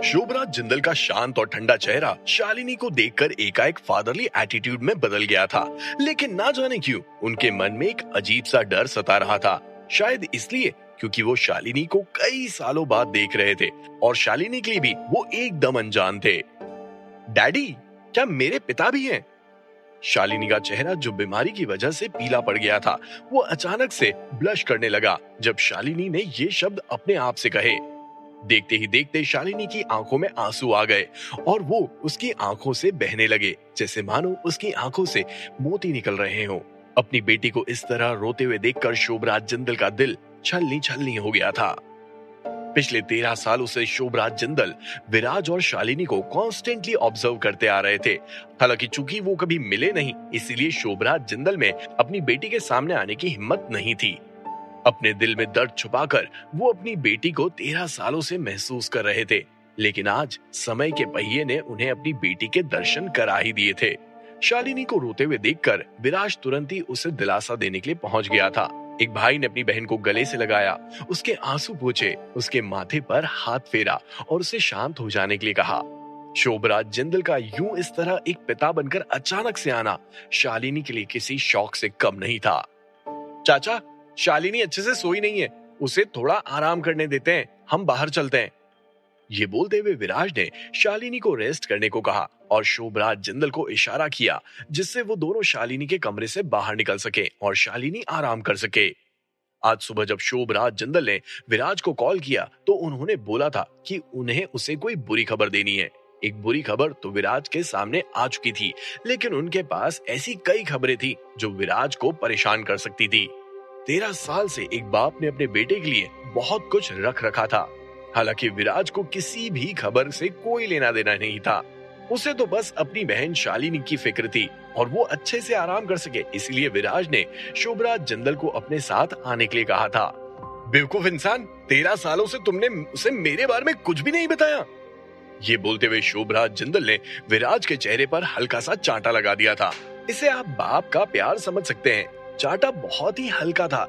शोभराज जिंदल का शांत और ठंडा चेहरा शालिनी को देखकर एकाएक फादरली एटीट्यूड में बदल गया था। लेकिन ना जाने क्यों उनके मन में एक अजीब सा डर सता रहा था। शायद इसलिए क्योंकि वो शालिनी को कई सालों बाद देख रहे थे और शालिनी के लिए भी वो एकदम अनजान थे। डैडी, क्या मेरे पिता भी हैं? शालिनी का चेहरा जो बीमारी की वजह से पीला पड़ गया था, वो अचानक से ब्लश करने लगा जब शालिनी ने ये शब्द अपने आप से कहे। देखते ही देखते शालिनी की आंखों में आंसू आ गए और वो उसकी आंखों से बहने लगे, जैसे मानो उसकी आंखों से मोती निकल रहे हों। अपनी बेटी को इस तरह रोते हुए देखकर शोभराज जिंदल का दिल छलनी छलनी हो गया था। पिछले 13 सालों से शोभराज जिंदल विराज और शालिनी को कॉन्स्टेंटली ऑब्जर्व करते आ रहे थे। हालांकि चूंकि वो कभी मिले नहीं, इसीलिए शोभराज जिंदल में अपनी बेटी के सामने आने की हिम्मत नहीं थी। अपने दिल में दर्द छुपाकर वो अपनी बेटी को 13 सालों से महसूस कर रहे थे। लेकिन आज समय के पहिए ने उन्हें अपनी बेटी के दर्शन करा ही दिए थे। शालिनी को रोते हुए देखकर विराज तुरंत ही उसे दिलासा देने के लिए पहुंच गया था। एक भाई ने अपनी बहन को गले से लगाया, उसके आंसू पोंछे, उसके माथे पर हाथ फेरा और उसे शांत हो जाने के लिए कहा। शोभराज जिंदल का यूं इस तरह एक पिता बनकर अचानक से आना शालिनी के लिए किसी शौक से कम नहीं था। चाचा, शालिनी अच्छे से सोई नहीं है, उसे थोड़ा आराम करने देते हैं, हम बाहर चलते हैं। ये बोलते हुए विराज ने शालिनी को रेस्ट करने को कहा और शोभराज जिंदल को इशारा किया, जिससे वो दोनों शालिनी के कमरे से बाहर निकल सके और शालिनी आराम कर सके। आज सुबह जब शोभराज जिंदल ने विराज को कॉल किया तो उन्होंने बोला था कि उन्हें उसे कोई बुरी खबर देनी है। एक बुरी खबर तो विराज के सामने आ चुकी थी, लेकिन उनके पास ऐसी कई खबरें थी जो विराज को परेशान कर सकती थी। 13 साल से एक बाप ने अपने बेटे के लिए बहुत कुछ रख रखा था। हालांकि विराज को किसी भी खबर से कोई लेना देना नहीं था। उसे तो बस अपनी बहन शालिनी की फिक्र थी और वो अच्छे से आराम कर सके, इसलिए विराज ने शोभराज जिंदल को अपने साथ आने के लिए कहा था। बेवकूफ इंसान, 13 सालों से तुमने उसे मेरे बारे में कुछ भी नहीं बताया। ये बोलते हुए शोभराज जिंदल ने विराज के चेहरे पर हल्का सा चांटा लगा दिया था। इसे आप बाप का प्यार समझ सकते हैं। चांटा बहुत ही हल्का था।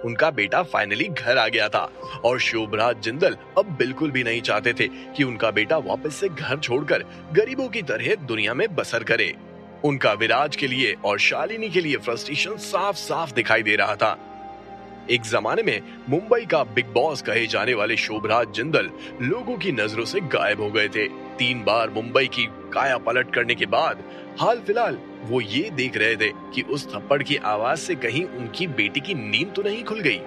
उनका बेटा फाइनली घर आ गया था और शोभराज जिंदल अब बिल्कुल भी नहीं चाहते थे कि उनका बेटा वापस से घर छोड़कर गरीबों की तरह दुनिया में बसर करे। उनका विराज के लिए और शालिनी के लिए फ्रस्ट्रेशन साफ साफ दिखाई दे रहा था। एक जमाने में मुंबई का बिग बॉस कहे जाने वाले शोभराज जिंदल लोगों की नजरों से गायब हो गए थे। 3 बार मुंबई की काया पलट करने के बाद हाल फिलहाल वो ये देख रहे थे कि उस थप्पड़ की आवाज से कहीं उनकी बेटी की नींद तो नहीं खुल गई।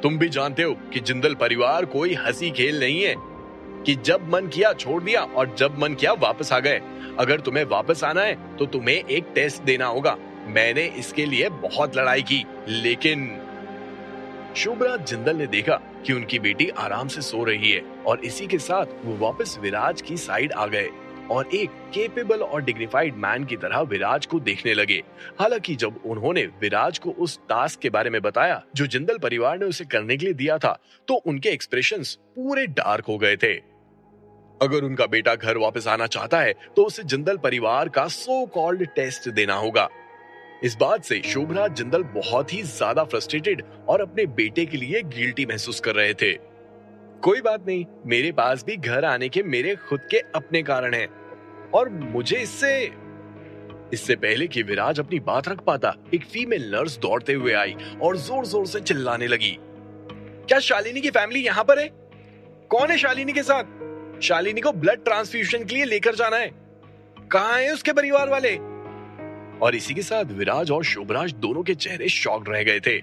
तुम भी जानते हो कि जिंदल परिवार कोई हंसी खेल नहीं है कि जब मन किया छोड़ दिया और जब मन किया वापस आ गए। अगर तुम्हें वापस आना है तो तुम्हें एक टेस्ट देना होगा। मैंने इसके लिए बहुत लड़ाई की, लेकिन शोभराज जिंदल ने देखा कि उनकी बेटी आराम से सो रही है और इसी के साथ वो वापस विराज की साइड आ गए और एक केपेबल और डिग्निफाइड मैन की तरह विराज को देखने लगे। हालांकि जब उन्होंने विराज को उस टास्क के बारे में बताया जो जिंदल परिवार ने उसे करने के लिए दिया था, तो उनके एक्सप्रेशंस पूरे डार्क हो गए थे। अगर उनका बेटा घर वापस आना चाहता है तो उसे जिंदल परिवार का सो कॉल्ड टेस्ट देना होगा। इस बात से शोभराज जिंदल बहुत ही ज्यादा फ्रस्ट्रेटेड और अपने बेटे के लिए गिल्टी महसूस कर रहे थे। कोई बात नहीं, मेरे पास भी घर आने के मेरे खुद के अपने कारण हैं और मुझे इससे पहले कि विराज अपनी बात रख पाता, एक फीमेल नर्स दौड़ते हुए आई और जोर जोर से चिल्लाने लगी। क्या शालिनी की फैमिली यहाँ पर है? कौन है शालिनी के साथ? शालिनी को ब्लड ट्रांसफ्यूजन के लिए लेकर जाना है। कहाँ है उसके परिवार वाले? और इसी के साथ विराज और शोभराज दोनों के चेहरे शॉक्ड रह गए थे।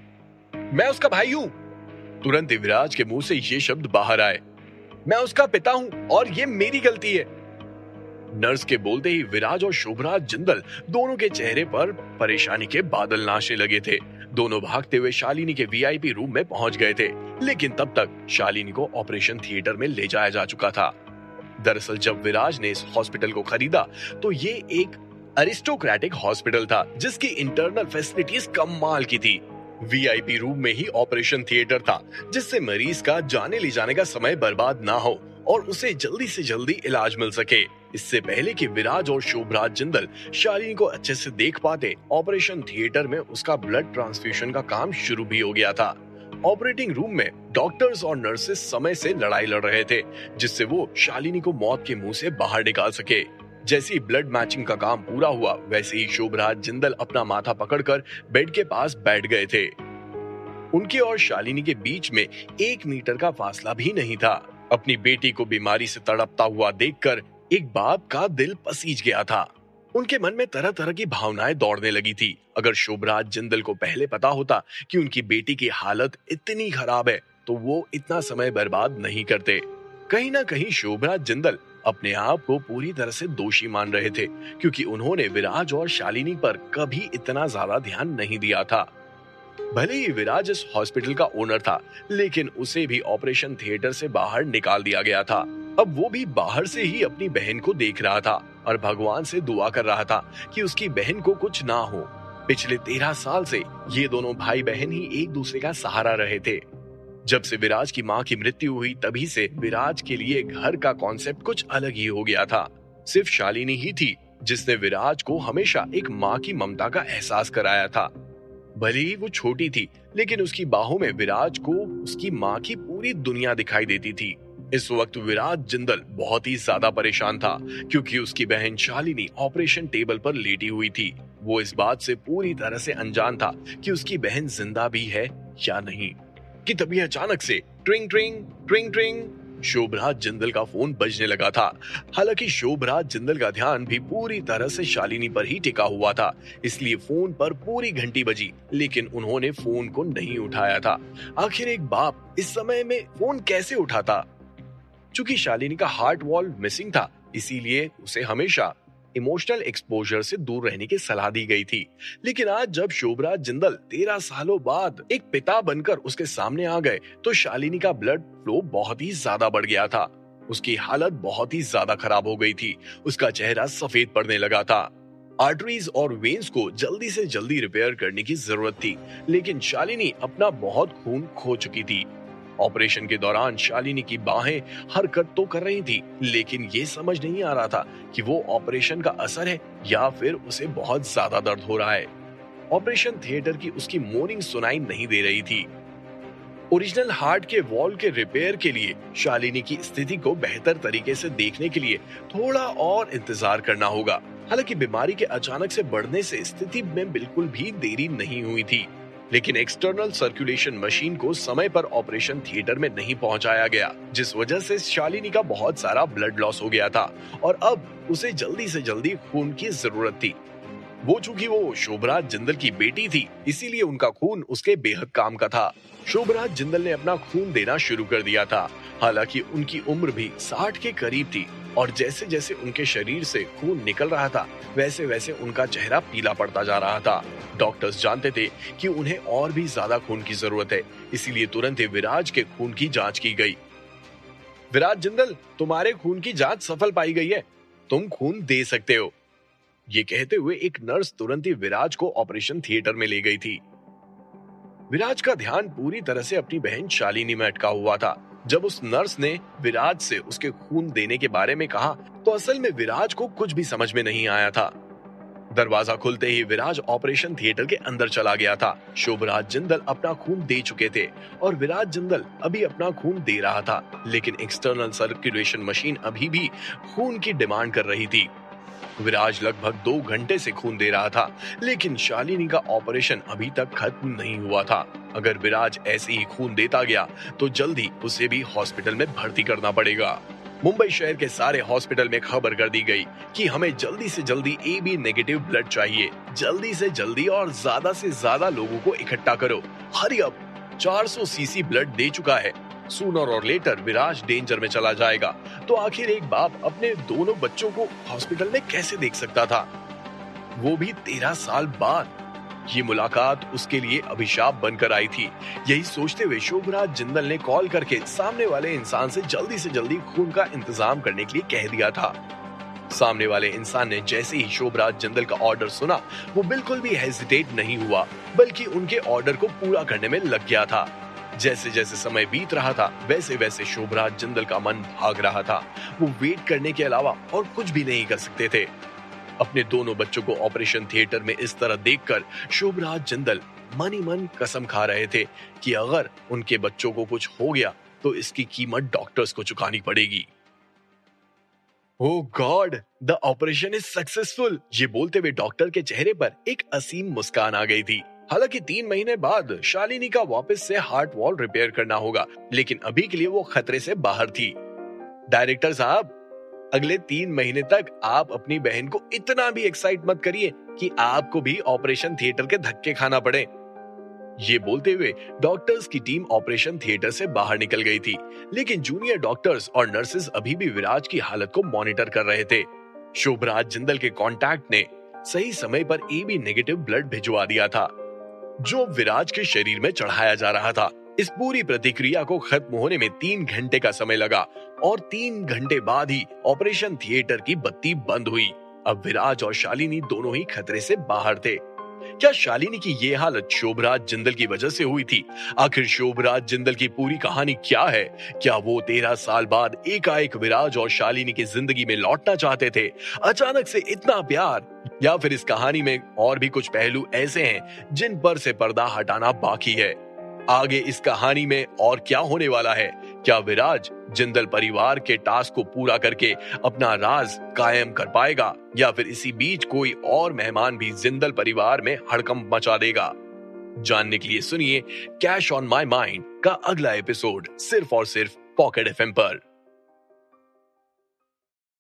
मैं उसका भाई हूँ। तुरंत विराज के मुंह से ये शब्द बाहर आए। मैं उसका पिता हूँ और ये मेरी गलती है। नर्स के बोलते ही विराज और शोभराज जिंदल दोनों के चेहरे पर परेशानी के बादल नाचने लगे थे। दोनों भागते हुए शालिनी के वीआईपी रूम में पहुंच गए थे, लेकिन तब तक शालिनी को ऑपरेशन थिएटर में ले जाया जा चुका था। दरअसल जब विराज ने इस हॉस्पिटल को खरीदा तो ये एक अरिस्टोक्रेटिक हॉस्पिटल था जिसकी इंटरनल फैसिलिटीज कमाल की थी। वीआईपी रूम में ही ऑपरेशन थिएटर था, जिससे मरीज का जाने ले जाने का समय बर्बाद ना हो और उसे जल्दी से जल्दी इलाज मिल सके। इससे पहले कि विराज और शोभराज जिंदल शालिनी को अच्छे से देख पाते, ऑपरेशन थिएटर में उसका ब्लड ट्रांसफ्यूजन का काम शुरू भी हो गया था। ऑपरेटिंग रूम में डॉक्टर्स और नर्सेस समय से लड़ाई लड़ रहे थे, जिससे वो शालिनी को मौत के मुंह से बाहर निकाल सके। जैसे ही ब्लड मैचिंग का काम पूरा हुआ, वैसे ही शोभराज जिंदल अपना माथा पकड़कर बेड के पास बैठ गए थे। उनके और शालिनी के बीच में 1 मीटर का फासला भी नहीं था। अपनी बेटी को बीमारी से तड़पता हुआ देखकर एक बाप का दिल पसीज गया था। उनके मन में तरह तरह की भावनाएं दौड़ने लगी थी। अगर शोभराज जिंदल को पहले पता होता कि उनकी बेटी की हालत इतनी खराब है, तो वो इतना समय बर्बाद नहीं करते। कहीं ना कहीं शोभराज जिंदल अपने आप को पूरी तरह से दोषी मान रहे थे, क्योंकि उन्होंने विराज और शालिनी पर कभी इतना ज्यादा ध्यान नहीं दिया था। भले ही विराज इस हॉस्पिटल का ओनर था, लेकिन उसे भी ऑपरेशन थिएटर से बाहर निकाल दिया गया था। अब वो भी बाहर से ही अपनी बहन को देख रहा था और भगवान से दुआ कर रहा था कि उसकी बहन को कुछ ना हो। पिछले 13 साल से ये दोनों भाई बहन ही एक दूसरे का सहारा रहे थे। जब से विराज की माँ की मृत्यु हुई, तभी से विराज के लिए घर का कॉन्सेप्ट कुछ अलग ही हो गया था। सिर्फ शालिनी ही थी जिसने विराज को हमेशा एक माँ की ममता का एहसास कराया था। भले ही वो छोटी थी, लेकिन उसकी बाहों में विराज को उसकी माँ की पूरी दुनिया दिखाई देती थी। इस वक्त विराज जिंदल बहुत ही ज्यादा परेशान था, क्योंकि उसकी बहन शालिनी ऑपरेशन टेबल पर लेटी हुई थी। वो इस बात से पूरी तरह से अनजान था कि उसकी बहन जिंदा भी है या नहीं, कि तभी अचानक से ट्रिंग ट्रिंग ट्रिंग ट्रिंग शोभराज जिंदल का फोन बजने लगा था। हालांकि शोभराज जिंदल का ध्यान भी पूरी तरह से शालिनी पर ही टिका हुआ था, इसलिए फोन पर पूरी घंटी बजी, लेकिन उन्होंने फोन को नहीं उठाया था। आखिर एक बाप इस समय में फोन कैसे उठाता? चूंकि शालिनी का हार्ट वॉल्व मिसिंग था, इसीलिए उसे हमेशा इमोशनल एक्सपोजर से दूर रहने की सलाह दी गई थी। लेकिन आज जब शोभराज जिंदल 13 सालों बाद एक पिता बनकर उसके सामने आ गए, तो शालिनी का ब्लड फ्लो बहुत ही ज्यादा बढ़ गया था। उसकी हालत बहुत ही ज्यादा खराब हो गई थी। उसका चेहरा सफेद पड़ने लगा था। आर्टरीज और वेन्स को जल्दी से जल्दी रिपेयर करने की जरूरत थी, लेकिन शालिनी अपना बहुत खून खो चुकी थी। ऑपरेशन के दौरान शालिनी की बाहें हरकत तो कर रही थी, लेकिन ये समझ नहीं आ रहा था कि वो ऑपरेशन का असर है या फिर उसे बहुत ज्यादा दर्द हो रहा है। ऑपरेशन थिएटर की उसकी मोर्निंग सुनाई नहीं दे रही थी। ओरिजिनल हार्ट के वॉल के रिपेयर के लिए शालिनी की स्थिति को बेहतर तरीके से देखने के लिए थोड़ा और इंतजार करना होगा। हालांकि बीमारी के अचानक से बढ़ने से स्थिति में बिल्कुल भी देरी नहीं हुई थी, लेकिन एक्सटर्नल सर्कुलेशन मशीन को समय पर ऑपरेशन थिएटर में नहीं पहुंचाया गया, जिस वजह से शालिनी का बहुत सारा ब्लड लॉस हो गया था और अब उसे जल्दी से जल्दी खून की जरूरत थी। चूंकि वो शोभराज जिंदल की बेटी थी, इसीलिए उनका खून उसके बेहद काम का था। शोभराज जिंदल ने अपना खून देना शुरू कर दिया था। हालांकि उनकी उम्र भी 60 के करीब थी और जैसे जैसे उनके शरीर से खून निकल रहा था, वैसे वैसे उनका चेहरा पीला पड़ता जा रहा था। डॉक्टर्स जानते थे कि उन्हें और भी ज्यादा खून की जरूरत है, इसीलिए तुरंत ही विराज के खून की जांच की गई। विराज जिंदल, तुम्हारे खून की जांच सफल पाई गई है, तुम खून दे सकते हो। ये कहते हुए एक नर्स तुरंत ही विराज को ऑपरेशन थिएटर में ले गई थी। विराज का ध्यान पूरी तरह से अपनी बहन शालिनी में अटका हुआ था। जब उस नर्स ने विराज से उसके खून देने के बारे में कहा, तो असल में विराज को कुछ भी समझ में नहीं आया था। दरवाजा खुलते ही विराज ऑपरेशन थिएटर के अंदर चला गया था। शोभराज जिंदल अपना खून दे चुके थे और विराज जिंदल अभी अपना खून दे रहा था, लेकिन एक्सटर्नल सर्कुलेशन मशीन अभी भी खून की डिमांड कर रही थी। विराज लगभग 2 घंटे से खून दे रहा था, लेकिन शालिनी का ऑपरेशन अभी तक खत्म नहीं हुआ था। अगर विराज ऐसे ही खून देता गया तो जल्दी उसे भी हॉस्पिटल में भर्ती करना पड़ेगा। मुंबई शहर के सारे हॉस्पिटल में खबर कर दी गई कि हमें जल्दी से जल्दी AB नेगेटिव ब्लड चाहिए। जल्दी से जल्दी और ज्यादा से ज्यादा लोगों को इकट्ठा करो। हरी अप, 400 सीसी ब्लड दे चुका है। सूनर और लेटर विराज डेंजर में चला जाएगा। तो आखिर एक बाप अपने दोनों बच्चों को हॉस्पिटल में कैसे देख सकता था, वो भी 13 साल बाद। ये मुलाकात उसके लिए अभिशाप बनकर आई थी। यही सोचते हुए शोभराज जिंदल ने कॉल करके सामने वाले इंसान से जल्दी खून का इंतजाम करने के लिए कह दिया था। सामने वाले इंसान ने जैसे ही शोभराज जिंदल का ऑर्डर सुना, वो बिल्कुल भी हेजिटेट नहीं हुआ, बल्कि उनके ऑर्डर को पूरा करने में लग गया था। जैसे जैसे समय बीत रहा था, वैसे वैसे शोभराज जिंदल का मन भाग रहा था। वो वेट करने के अलावा और कुछ भी नहीं कर सकते थे। अपने दोनों बच्चों को ऑपरेशन थिएटर में इस तरह देखकर शोभराज जिंदल मन ही मन कसम खा रहे थे कि अगर उनके बच्चों को कुछ हो गया तो इसकी कीमत डॉक्टर्स को चुकानी पड़ेगी। Oh God, the operation is successful, ये बोलते हुए डॉक्टर के चेहरे पर एक असीम मुस्कान आ गई थी। हालांकि 3 महीने बाद शालिनी का वापस से हार्ट वॉल रिपेयर करना होगा, लेकिन अभी के लिए वो खतरे से बाहर थी। डायरेक्टर साहब, अगले 3 महीने तक आप अपनी बहन को इतना भी एक्साइट मत करिए कि आपको भी ऑपरेशन थिएटर के धक्के खाना पड़े। ये बोलते हुए डॉक्टर्स की टीम ऑपरेशन थिएटर से बाहर निकल गई थी, लेकिन जूनियर डॉक्टर्स और नर्सेस अभी भी विराज की हालत को मॉनिटर कर रहे थे। शोभराज जिंदल के कांटेक्ट ने सही समय पर एबी नेगेटिव ब्लड भिजवा दिया था, जो विराज के शरीर में चढ़ाया जा रहा था। इस पूरी प्रतिक्रिया को खत्म होने में 3 घंटे का समय लगा और 3 घंटे बाद ही ऑपरेशन थिएटर की बत्ती बंद हुई। अब विराज और शालिनी दोनों ही खतरे से बाहर थे। क्या शालिनी की ये हालत शोभराज जिंदल की वजह से हुई थी? आखिर शोभराज जिंदल की पूरी कहानी क्या है? क्या वो 13 साल बाद एकाएक विराज और शालिनी की जिंदगी में लौटना चाहते थे? अचानक से इतना प्यार, या फिर इस कहानी में और भी कुछ पहलू ऐसे हैं जिन पर से पर्दा हटाना बाकी है? आगे इस कहानी में और क्या होने वाला है? क्या विराज जिंदल परिवार के टास्क को पूरा करके अपना राज कायम कर पाएगा, या फिर इसी बीच कोई और मेहमान भी जिंदल परिवार में हड़कंप मचा देगा? जानने के लिए सुनिए कैश ऑन माई माइंड का अगला एपिसोड सिर्फ और सिर्फ पॉकेट एफएम पर।